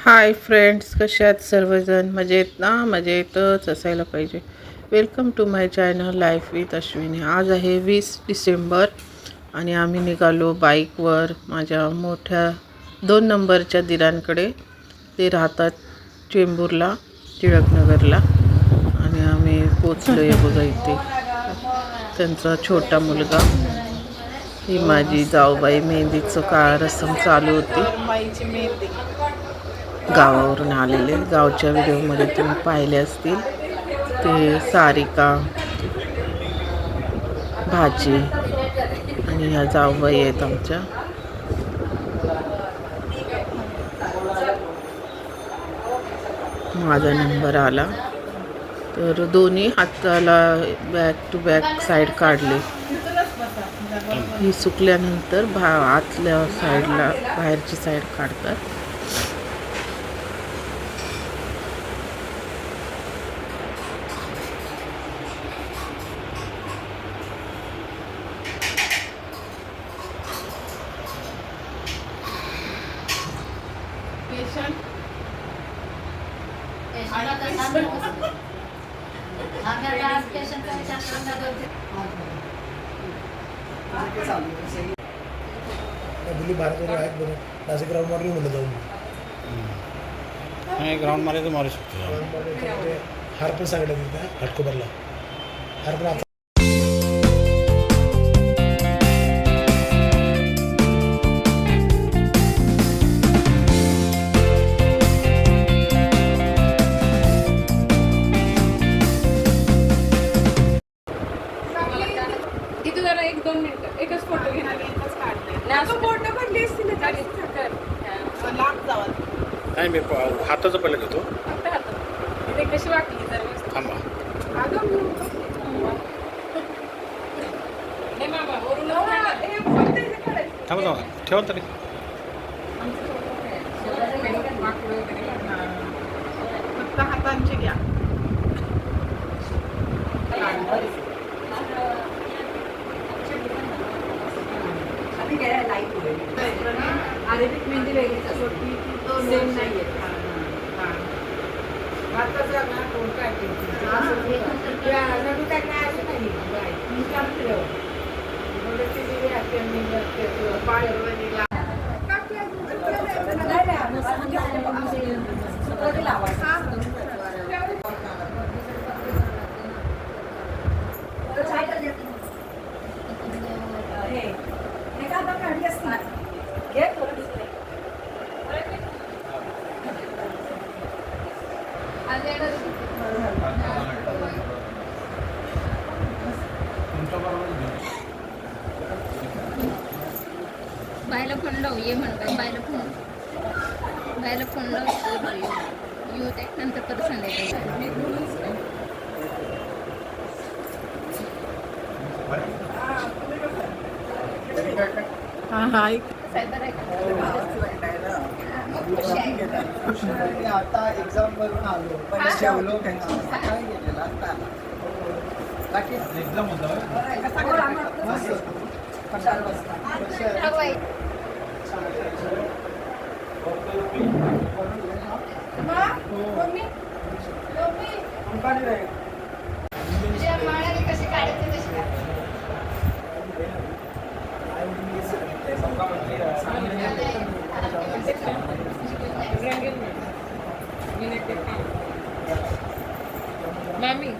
Hi friends, कसे आहात सर्वजण? मजेत ना? मजेतच असायला पाहिजे. Welcome to my channel life with Ashwini. आज आहे 20 डिसेंबर आणि आम्ही निघालो बाईकवर माझ्या मोठ्या 2 नंबरच्या दिरांकडे. ते राहतात चेंबूरला, टिळकनगरला, आणि आम्ही पोचलो आहे बघा इथे. त्यांचा छोटा मुलगा, ही माझी जाऊबाई, मेहंदीचं काळ रसम चालू होती. गावावरून आलेले, गावच्या व्हिडिओमध्ये तुम्ही पाहिले असतील. ते सारिका, भाजी आणि ह्या जाऊबाई आहेत आमच्या. माझा नंबर आला तर दोन्ही हाताला बॅक टू बॅक साईड काढले. ही सुकल्यानंतर आतल्या साईडला बाहेरची साईड काढतात. दिल्ली भारत आहेत बरं. नाशिक ग्राउंड मारून म्हटलं जाऊन ग्राउंड मध्ये तर मारू शकतो. हार पण सांगितलं तिथे घाटकोपरला हार पण आता एकच फोटो घेणार, फोटो पण दिसतील नाही, मी हाताचं पहिलं घेतो. ते कशी वाटली जर थांबा. थांबा ठेवा तरी. फक्त हातांचे घ्या. अरेबिक मेहंदी वेगळी सेम नाही आहे. बायला फोन लावू ये म्हणून बायला फोन लावू येऊ ते नंतर परत संध्याकाळी. आता एक्झाम करून आलो पण जेवलो गेलेला बाकी एक्झाम मामी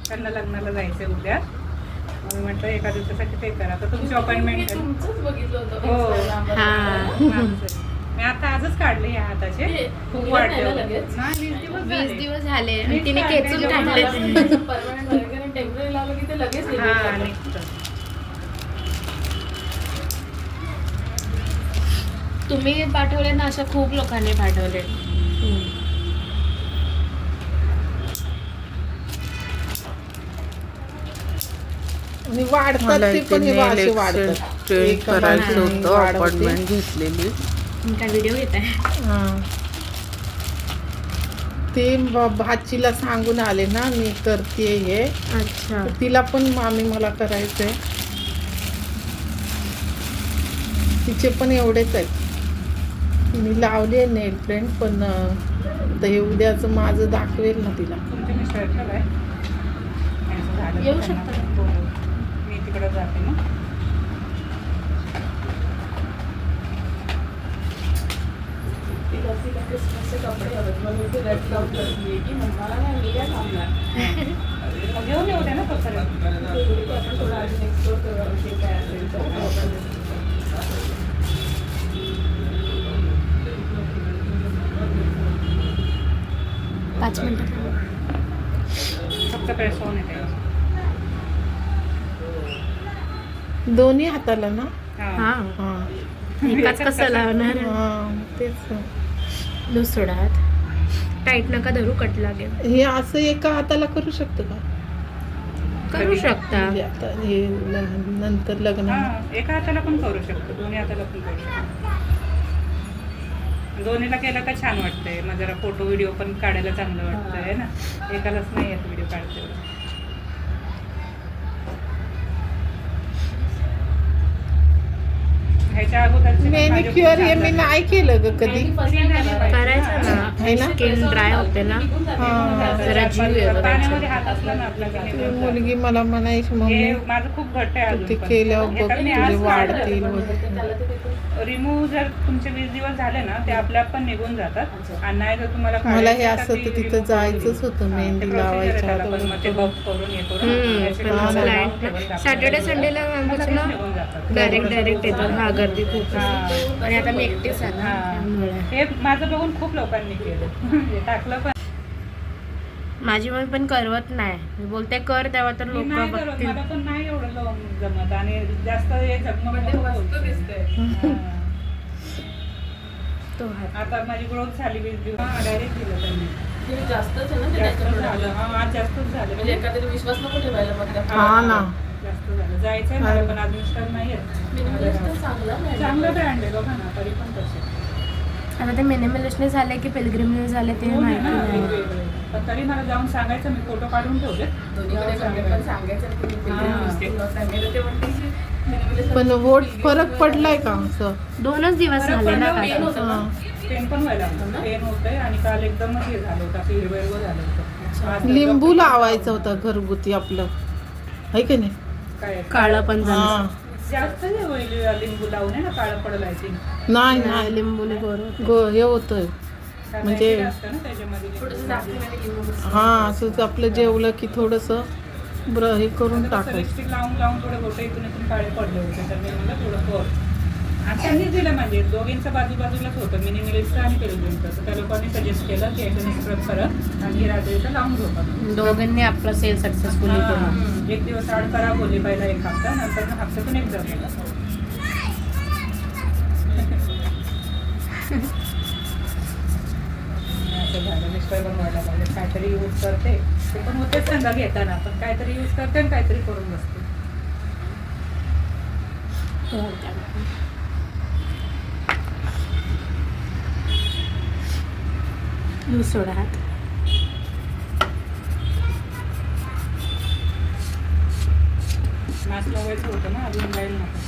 त्यांना लग्नाला जायचंय उद्या. मी म्हटलं एका दिवसासाठी ते करा. तर तुमची अपॉइंटमेंट बघितलं होतं. हो मी आता आजच काढले या हाताचे खूप वाढले होते. नाही 20 दिवस 20 झाले. दिवस झाले आणि मीच तिने काढले खेचून जेव्हा काढले. हा निघतं. तुम्ही पाठवले ना, अशा खूप लोकांनी पाठवले. आणि वाढतात मला ते पण हे इथे असे nail वाढतात. exchange change एका करायचं बाजूने होतं, वाढवते. अपॉइंटमेंट घेतलेली. काय व्हिडिओ येत आहे? हां. ते भाचीला सांगून आले ना मी करते हे, अच्छा. तर तिला पण मामी मला करायचंय. तिचे पण एवढेच आहेत. मी लावली आहे नेल पेंट, पण आता हे उद्याचं माझं दाखवेल ना तिला. तुमचे मिस्टर आहेत का काय? यांचं झालं येऊ तर त्यांना- शकतात. हो. मी तिकडे जाते ना. घेऊन येऊ दे ना तोपर्यंत. 5 मिनिटं. फक्त प्रेसवून येते. दोन्ही हाताला ना. हा. हां, एकाच कसं लावणार? तेच. दुसरा हात टाईट नका धरू, कट लागेल. हे असं एका हाताला करू शकतो का? करू शकता. म्हणजे आता हे नंतर लग्न. हा, एका हाताला पण करू शकतो, दोन्ही हाताला पण करू शकतो. दोन्हीला केलं का छान वाटतंय. मग जरा फोटो व्हिडिओ पण काढायला चांगलं वाटतंय ना. एकालाच नाही येत व्हिडिओ काढते. ह्याच्या अगोदरचे पण माझे खूप मॅनिक्युअर हे मी छान नाही केलं ग कधी. करायचं है ना, ना? स्किन ड्राय होते ना. हां. जरा जीव येतो पाण्यामध्ये त्याच्यात. हात असला ना आपला की ती निघून मुलगी मला म्हणायची हे मम्मी माझं खूप घट्ट आहे तू ते अजून पण. केल्यावर बघ एका मी तुझे आज वाढतील काढलं. वगैरे. रिमूव्ह जर तुमचे 20 दिवस झाले ना ते आपल्या पण निघून जातात. आणि नाही जर तुम्हाला मला काढायचं हे तर असं ती तर तिथं remove जायचंच करून होतं घे. मेहंदी ते procedure आहे लावायच्या त्याला पण. अगोदर. मग ते बघ करून हे करून याचे पण पण client ठेवायचे सॅटर्डे आपल्याला. संडेला मग लगेच ना निघून जातात. डायरेक्ट येतात. हा, गर्दी खूप हा. असते. आणि आता मी एकटीच आहे ना, हा. त्यामुळे. हे माझं बघून खूप लोकांनी केलं. हे टाकलं पण माझी मम्मी पण करवत नाही. मी बोलते कर, तेव्हा तर मी लोक नाही करत. बघतील. मला पण नाही एवढं जमत आणि जास्त हे झगमग दिसतंय. तो हात. आता माझी ग्रोथ झाली 20 दिवस. डायरेक्ट दिलं त्यांनी. जास्तच आहे ना ते जास्त त्याच्यामुळे. झालं. हा, आज जास्तच झालं. म्हणजे एखाद्याला विश्वास नको ठेवायला मग त्या- हा ना. जास्त झालं. जायचंय मला पण आज मिस्टर नाही Minimalist तर चांगला brand आहे. चांगलं ब्रँड आहे बघा ना. तरी पण तसे आता ते मिनिमलिस्टने झाले की पिलग्रिमने झाले ते हो ना, माहिती नाही. वेगवेगळे. पण तरी मला जाऊन सांगायचं. मी फोटो काढून ठेवले. दोन्हीकडे comment पण सांगायचं की मी हा. minimalist तुला सांगायला ते म्हणते की minimalist पण वोट फरक पडलाय का असं? 2च दिवस झाले ना पेन काका. होतं ना? पेन पण व्हायला लागलं. पेन होतंय आणि काल एकदमच हे झालं होतं. असं हिरवं हिरवं झालं होतं. आज लिंबू लावायचं होतं घरगुती आपलं, आहे की नाही? काय काळं पण झालं. हा. जास्त हे होईल लिंबू लावून आहे ना. काळं पडलं आहे ते. नाही नाही, नाही लिंबूने गोर. हे होतंय कारण म्हणजे- acid असतं ना त्याच्यामध्ये. थोडंसं दाखवण्याने लिंबू हा, असंच आपलं जेवलं की थोडंसं हे करून टाकायचं. लिपस्टिक लावून लावून थोडे गोटे इथून इथून काळे पडले होते. तर मी म्हणलं थोडं कर. आणि त्यांनीच दिलं म्हणजे दोघींचं बाजूबाजूलाच होतं. मिनिमलिस्ट आणि पेलग्रिमचं. तर त्या लोकांनी सजेस्ट केलं की याच्याने स्क्रब करत आणि रात्रीचं लावून झोपा. दोघांनी आपला सेल सक्सेसफुली केला. हां. एक दिवस आड करा बोलले पहिला 1 हफ्ता. नंतर हफ्त्यातून एकदा केला. असं झालं. मिस्टर बनवायला लागले. काहीतरी यूज करते. ते पण होतेच संध्या घेताना. पण काहीतरी यूज करते आणि काहीतरी करून बसते. सोडा हात. मास्क लावायचं होतं ना. अजून जाईल नको.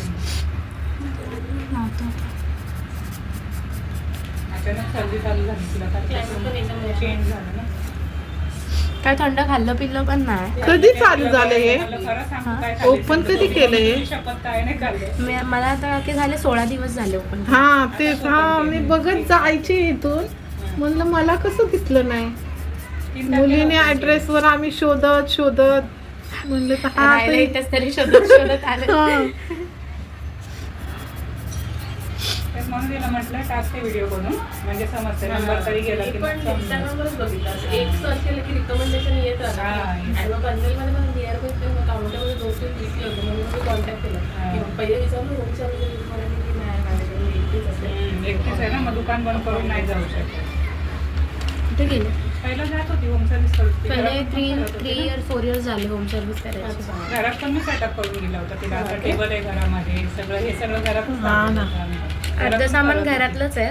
अचानक सर्दी चालू झाली तिला. चेंज झालं ना. काय थंड खाल्लं पिल्लं पण नाही. कधी चालू झालं हे? मला खरं सांगू काय खाल्लं? ओपन कधी केलं हे? शपथ काय नाही खाल्लं. मला आता की झाले 16 दिवस झाले ओपन. हा तेच. हा, मी बघत जायची इथून, म्हणलं मला कसं दिसलं नाही. 3 मुलीने ऍड्रेसवर आम्ही शोधत म्हणलं तर हा राहिलं ते- इथंच तरी शोधत आले. हा. म्हणून तिला म्हटलं टाकते व्हिडिओ बनवून म्हणजे समजते नंबर तरी गेला की मी मग पण समजेल. इंस्टाग्रामवरच बघितलं असं एक सर्च केलं की रिकमेंडेशन येत हा. राहतं आणि मग पनवेलमध्ये मला नियर बाय ते काउंटरमध्ये 2-3 दिसले होते म्हणून मी कॉन्टॅक्ट केलं की पहिले विचारलं होम सर्व्हिस मला की नाही माझ्याकडे एकटीच असेल एकटीच आहे ना मग दुकान बंद करून नाही जाऊ शकत. कुठे गेले पहिला जात होती होम सर्व्हिस करत पहिले 3 इयर 4 इयर्स झाले होम सर्व्हिस करायची घरात पण मी सेटअप करून दिला होता तिला आता टेबल आहे घरामध्ये सगळं हे सगळं घरातच हा ना. लावलं होतं आम्ही. घरात अर्ध पण सामान करत होतो. घरातलंच आहे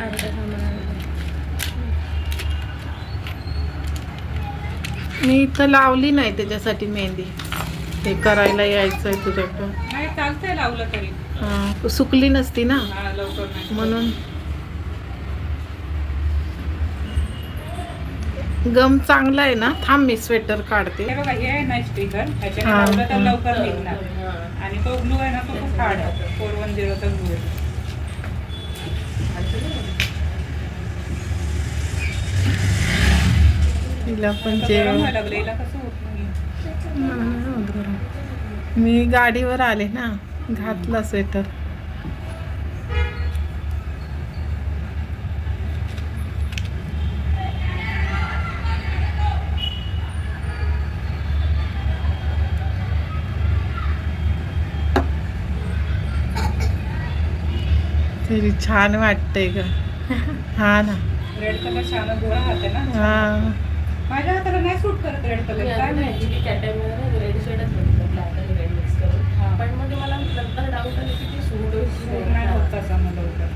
अर्ध सामान मी इथं लावली नाही त्याच्यासाठी मेहंदी. ते करायला यायचंय तुझ्याकडं. नाही चालतंय लावलं तरी हां सुकली नसती ना हा लवकर नाही म्हणून. गम चांगला आहे ना. थांब मी स्वेटर काढते. हे बघा हे आहे ना स्टिकर ह्याच्याने हा. लावलं तर लवकर निघणार आणि तो ग्लू आहे ना तो खूप हार्ड आहे 410 चा ग्लू आहे. तिला पण आता जे गरम व्हायला लागलं हिला कसं होत नाही. मी गाडीवर आले ना घातला स्वेटर. तरी छान वाटतंय ग. हा ना. रेड कलर छान गोळा हात आहे ना हा माझ्या हाताला नाही सूट करत रेड कलर काय माहिती ॲक्च्युली कॅटेगरीमध्ये रेड शेडच बघितलं ब्लॅक आणि रेड मिक्स करून पण मग मला नंतर डाऊट आलं की ते सूट नाही होत तसा मग लवकर.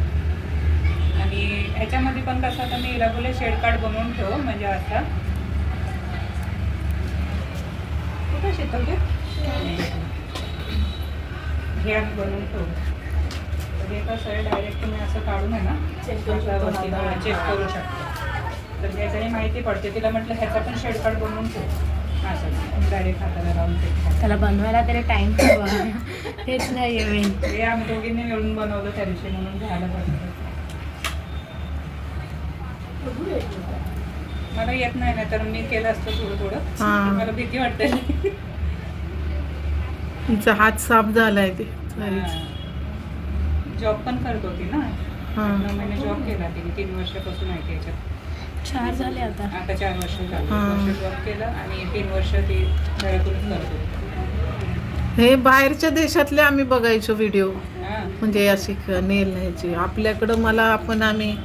आणि ह्याच्यामध्ये पण कसं आता मी हिला बोलले शेड कार्ड बनवून ठेव म्हणजे असा कुठं शेतल ते हे आम्ही बनवून ठेवू. तर हे कसं आहे डायरेक्ट तुम्ही असं काढून आहे ना चेक करू शकतो. चेक करू शकतो. तर ह्याच्याने माहिती पडते. तिला म्हटलं ह्याचा पण शेड कार्ड बनवून ठेव असं डायरेक्ट हाताला लावून चेक त्याला बनवायला तरी टाइम तेच नाही आहे मेन हे आम्ही दोघींनी मिळून बनवलं त्या दिवशी म्हणून झालं पाहिजे. मला येत नाही ना तर मी केलं असतं थोडं थोडं हा. मला भीती वाटते. तिचा हात साफ झालाय ते. जॉब पण करत होती ना हा 9 महिने जॉब केला तिने 3 वर्षापासून आहे त्याच्यात 4 झाले आता आता 4 वर्ष झाली. हा. 1 वर्ष जॉब केलं आणि 3 वर्ष ती घरातूनच करत होती. हे बाहेरच्या देशातले आम्ही बघायचो व्हिडिओ. हा. म्हणजे अशी नेल न्यायची. आपल्याकडं मला आम्ही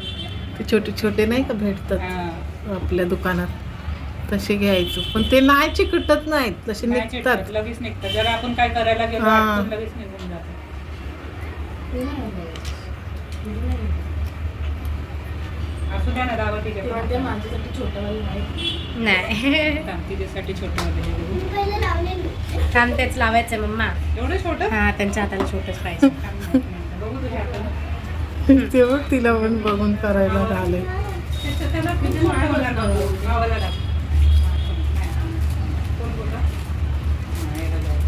ते छोटे छोटे नाही का भेटतात हा. आपल्या दुकानात तसे घ्यायचो. पण ते नाही चिकटत नाहीत तसे नाही निघतात. चिटकत, लगेच निघतं. जर आपण काय करायला गेलो हा. अडकून लगेच निघून जातं. असू द्या ना दावा तिच्या ते माझ्यासाठी छोटंवालं नाही नाही तिच्यासाठी छोटं मध्ये छान तेच लावायचंय मम्मा एवढं छोटं हा त्यांच्या हाताला छोटच पाहिजे बघू तुझ्या हाताला. ते बघ तिला पण बघून करायला झालंय. त्याला खूप मोठं होणार बघू. गावाला टाक. कोण बोलला? हा, याला जाऊ.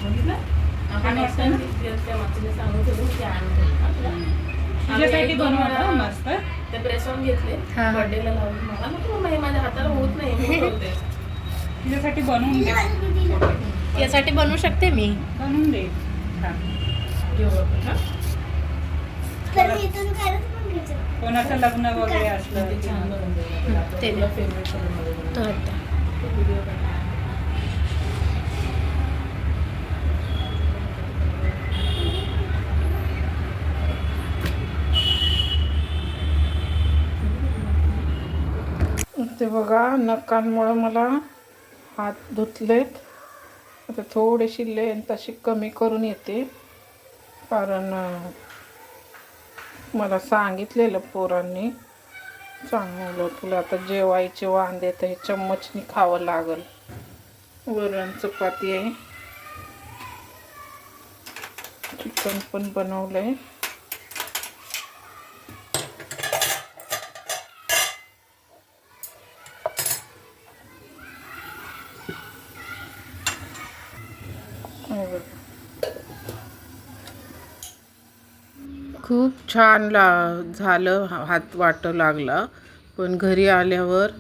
बघितलं? आपण नेक्स्ट टाइम त्या मागच्या सांगत होतो की आणून तुझ्यासाठी बनवलं मस्त. ते प्रेस ऑन घेतले हा. बर्थडेला लावून मला नको मम्मा, हे माझ्या हाताला होत नाही मी ठेवते. तुझ्यासाठी बनवून दे. यासाठी बनवू शकते मी बनवून दे. हा. घेऊ आपण, हा? कोणाचं लग्न वगैरे असलं ते छान बनवून देऊ. ते तुला favorite करून बनवून देऊ. तर ते video बनव. ते बघा नखांमुळं मला हात धुतलेत. आता थोडीशी लेन तशी कमी करून येते कारण मला सांगितलेलं पोरांनी चांगलं तुला आता जेवायचे वांदे तर हे चम्मचनी खावं लागल. वरण चपाती आहे. चिकन पण बनवलंय. खूप छान झालं. हात वाटू लागला. पण घरी आल्यावर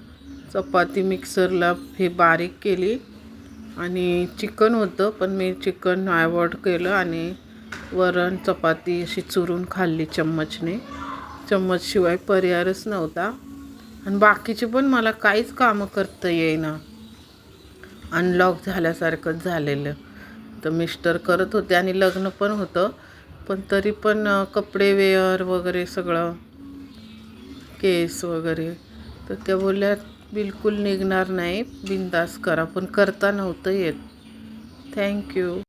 चपाती मिक्सरला हे बारीक केली आणि चिकन होतं पण मी चिकन अवॉइड केलं आणि वरण चपाती अशी चुरून खाल्ली चम्मचने. चम्मचशिवाय पर्यायच नव्हता. आणि बाकीचे पण मला काहीच कामं करता येईना. अनलॉक झाल्यासारखंच झालेलं. तर मिस्टर करत होते आणि लग्न पण होतं, पण तरी पण कपडे वेअर वगैरे सगळं, केस वगैरे, तर त्या बोलल्या बिलकुल निघणार नाही, बिनधास्त करा, पण करता नव्हतं येत. थँक्यू.